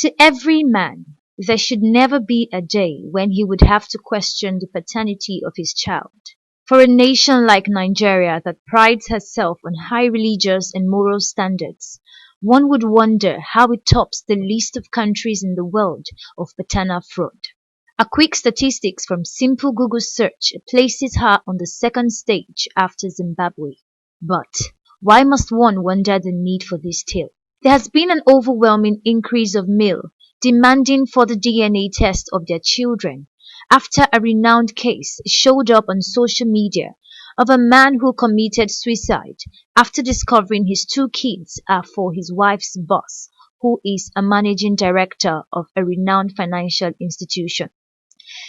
To every man, there should never be a day when he would have to question the paternity of his child. For a nation like Nigeria that prides herself on high religious and moral standards, one would wonder how it tops the list of countries in the world of paternal fraud. A quick statistics from simple Google search places her on the second stage after Zimbabwe. But why must one wonder the need for this tale? There has been an overwhelming increase of male demanding for the DNA test of their children after a renowned case showed up on social media of a man who committed suicide after discovering his two kids are for his wife's boss, who is a managing director of a renowned financial institution.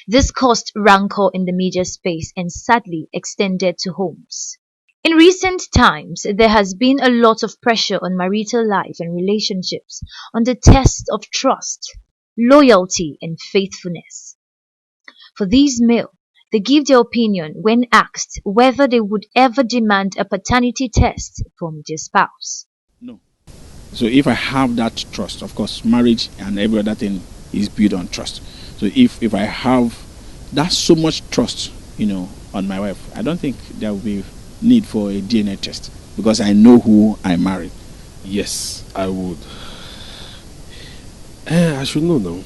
This caused rancor in the media space and sadly extended to homes. In recent times, there has been a lot of pressure on marital life and relationships on the test of trust, loyalty, and faithfulness. For these male, they give their opinion when asked whether they would ever demand a paternity test from their spouse. No. So if I have that trust, of course, marriage and every other thing is built on trust. So if I have that so much trust, on my wife, I don't think there will be need for a DNA test because I know who I married. Yes, I would. I should know now.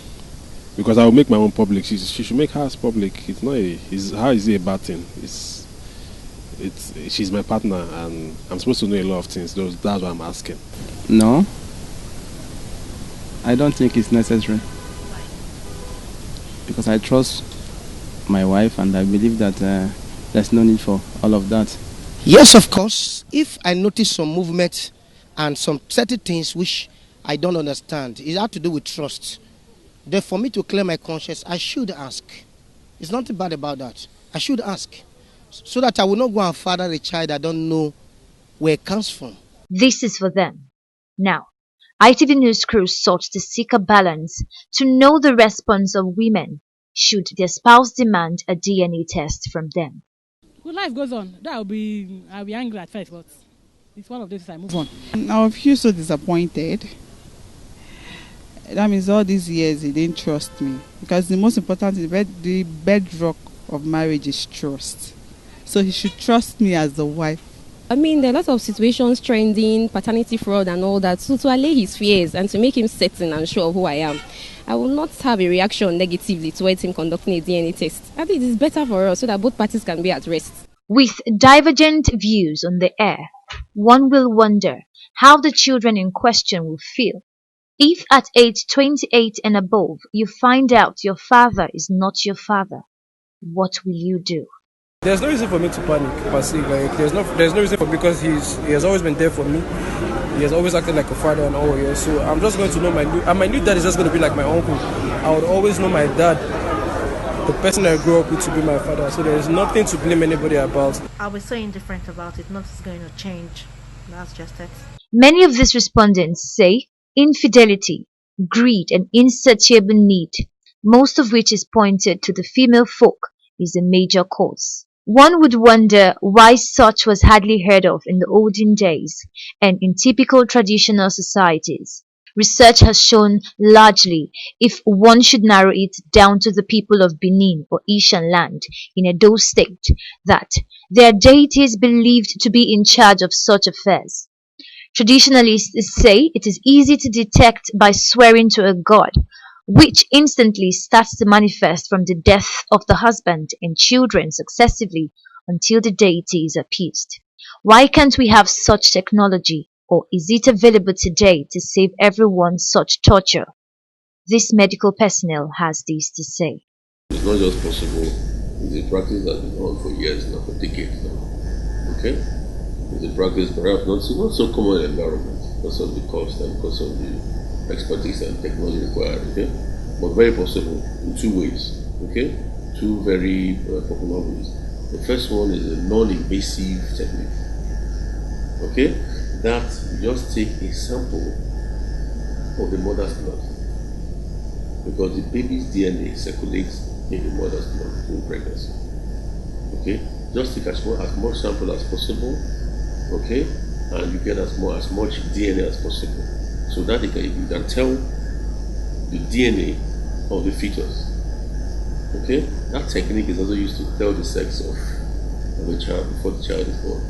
Because I will make my own public. She should make hers public. It's not how is it a bad thing? She's my partner and I'm supposed to know a lot of things. That's why I'm asking. No. I don't think it's necessary. Because I trust my wife and I believe that there's no need for all of that. Yes, of course. If I notice some movement and some certain things which I don't understand, it has to do with trust. Then for me to clear my conscience, I should ask. It's nothing bad about that. I should ask. So that I will not go and father a child I don't know where it comes from. This is for them. Now, ITV News crew sought to seek a balance to know the response of women should their spouse demand a DNA test from them. Well, life goes on. I'll be angry at first, but it's one of those I move on. I feel so disappointed. That means all these years he didn't trust me. Because the most important, the bedrock of marriage is trust. So he should trust me as the wife. I mean, there are lots of situations trending, paternity fraud and all that. So to allay his fears and to make him certain and sure of who I am, I will not have a reaction negatively towards him conducting a DNA test. I think it is better for us so that both parties can be at rest. With divergent views on the air, one will wonder how the children in question will feel. If at age 28 and above you find out your father is not your father, what will you do? There's no reason for me to panic, per se. Like, there's no reason for because he has always been there for me. He has always acted like a father and all. Yeah. So I'm just going to know my new dad is just going to be like my uncle. I would always know my dad, the person I grew up with, to be my father. So there's nothing to blame anybody about. I'll be so indifferent about it. Nothing's going to change. That's just it. Many of these respondents say infidelity, greed, and insatiable need, most of which is pointed to the female folk, is a major cause. One would wonder why such was hardly heard of in the olden days and in typical traditional societies. Research has shown largely, if one should narrow it down to the people of Benin or Ishan land in Edo State, that their deities believed to be in charge of such affairs. Traditionalists say it is easy to detect by swearing to a god, which instantly starts to manifest from the death of the husband and children successively until the deity is appeased. Why can't we have such technology, or is it available today to save everyone such torture? This medical personnel has this to say. It's not just possible, it's a practice that's been on for years now, for decades now. Okay? It's a practice perhaps not so common in the environment because of the cost and because of the expertise and technology required, okay? But very possible in two ways, okay? Two very popular ways. The first one is a non-invasive technique, okay? That you just take a sample of the mother's blood because the baby's DNA circulates in the mother's blood during pregnancy, okay? Just take as much sample as possible, okay? And you get as much DNA as possible. So that you can tell the DNA of the fetus. Okay? That technique is also used to tell the sex of a child before the child is born.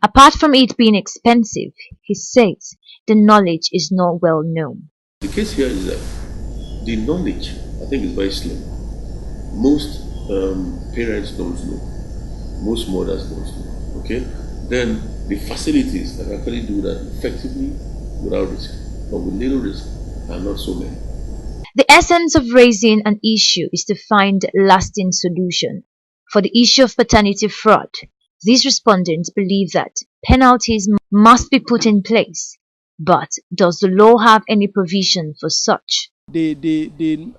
Apart from it being expensive, he says the knowledge is not well known. The case here is that the knowledge, I think, is very slim. Most parents don't know. Most mothers don't know. Okay? Then the facilities that actually do that effectively without risk, but with little risk, are not so many. The essence of raising an issue is to find a lasting solution. For the issue of paternity fraud, these respondents believe that penalties must be put in place. But does the law have any provision for such? The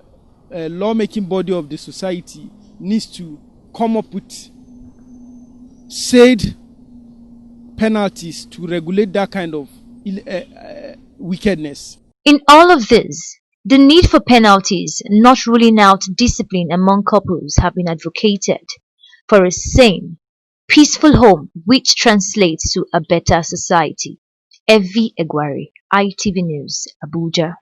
lawmaking body of the society needs to come up with said penalties to regulate that kind of wickedness. In all of this, the need for penalties not ruling out discipline among couples have been advocated for a sane, peaceful home which translates to a better society. Evi Egwari, ITV News, Abuja.